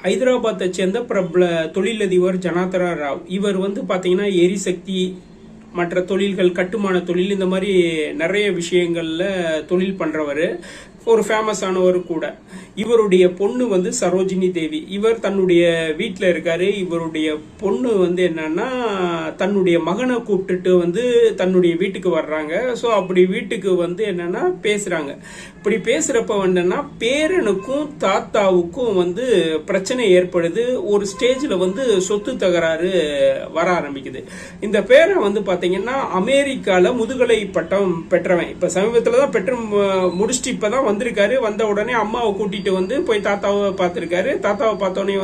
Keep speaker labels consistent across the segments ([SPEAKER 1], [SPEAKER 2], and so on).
[SPEAKER 1] ஹைதராபாத்தை சேர்ந்த பிரபல தொழிலதிபர் ஜனார்தன ராவ். இவர் பாத்தீங்கன்னா எரிசக்தி மற்ற தொழில்கள், கட்டுமான தொழில், இந்த மாதிரி நிறைய விஷயங்கள்ல தொழில் பண்றவர், ஒரு ஃபேமஸானவர் கூட. இவருடைய பொண்ணு சரோஜினி தேவி. இவர் தன்னுடைய வீட்டில் இருக்காரு. இவருடைய பொண்ணு என்னன்னா தன்னுடைய மகனை கூப்பிட்டுட்டு தன்னுடைய வீட்டுக்கு வர்றாங்க. ஸோ அப்படி வீட்டுக்கு என்னன்னா பேசுறாங்க. இப்படி பேசுறப்ப பேரனுக்கும் தாத்தாவுக்கும் பிரச்சனை ஏற்படுது. ஒரு ஸ்டேஜ்ல சொத்து தகராறு வர ஆரம்பிக்குது. இந்த பேரன் பாத்தீங்கன்னா அமெரிக்கால முதுகலை பட்டம் பெற்றவன். இப்ப சமீபத்துல தான் பெற்று முடிச்சுட்டு இப்பதான் வந்திருக்காரு. வந்த உடனே அம்மாவை கூட்டிட்டு போய் தாத்தாவை பார்த்திருக்காரு. தாத்தாவை பார்த்தோடனே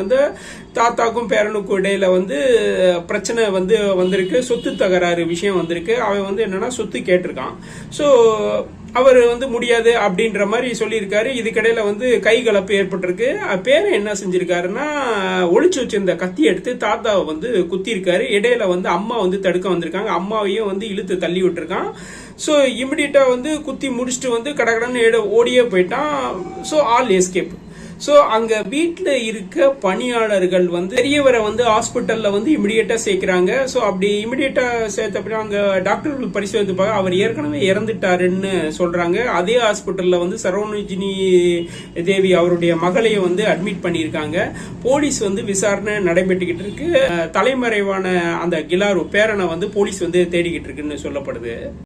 [SPEAKER 1] தாத்தாக்கும் பேரனுக்கும் இடையில பிரச்சனை வந்திருக்கு. சொத்து தகராறு விஷயம் வந்திருக்கு. அவன் என்னன்னா சொத்து கேட்டிருக்கான். ஸோ அவர் முடியாது அப்படின்ற மாதிரி சொல்லியிருக்காரு. இதுக்கிடையில கைகலப்பு ஏற்பட்டிருக்கு. பேரன் என்ன செஞ்சிருக்காருன்னா ஒளிச்சு வச்சிருந்த கத்தி எடுத்து தாத்தாவை குத்திருக்காரு. இடையில அம்மா தடுக்க வந்திருக்காங்க. அம்மாவையும் இழுத்து தள்ளி விட்டுருக்கான். ஸோ இமிடியட்டா குத்தி முடிச்சுட்டு கடகடன்னு ஓடியே போயிட்டான். So all escape. ஸோ அங்க வீட்டுல இருக்க பணியாளர்கள் பெரியவரை ஹாஸ்பிட்டல்ல இமிடியேட்டா சேர்க்கிறாங்க. ஸோ அப்படி இமிடியேட்டா சேர்த்த அங்க டாக்டர்கள் பரிசோதித்து பார்க்க அவர் ஏற்கனவே இறந்துட்டாருன்னு சொல்றாங்க. அதே ஹாஸ்பிட்டல்ல சரோஜினி தேவி அவருடைய மகளையும் அட்மிட் பண்ணியிருக்காங்க. போலீஸ் விசாரணை நடைபெற்றுக்கிட்டு இருக்கு. தலைமறைவான அந்த கிலாரு பேரனை போலீஸ் தேடிக்கிட்டு இருக்குன்னு சொல்லப்படுது.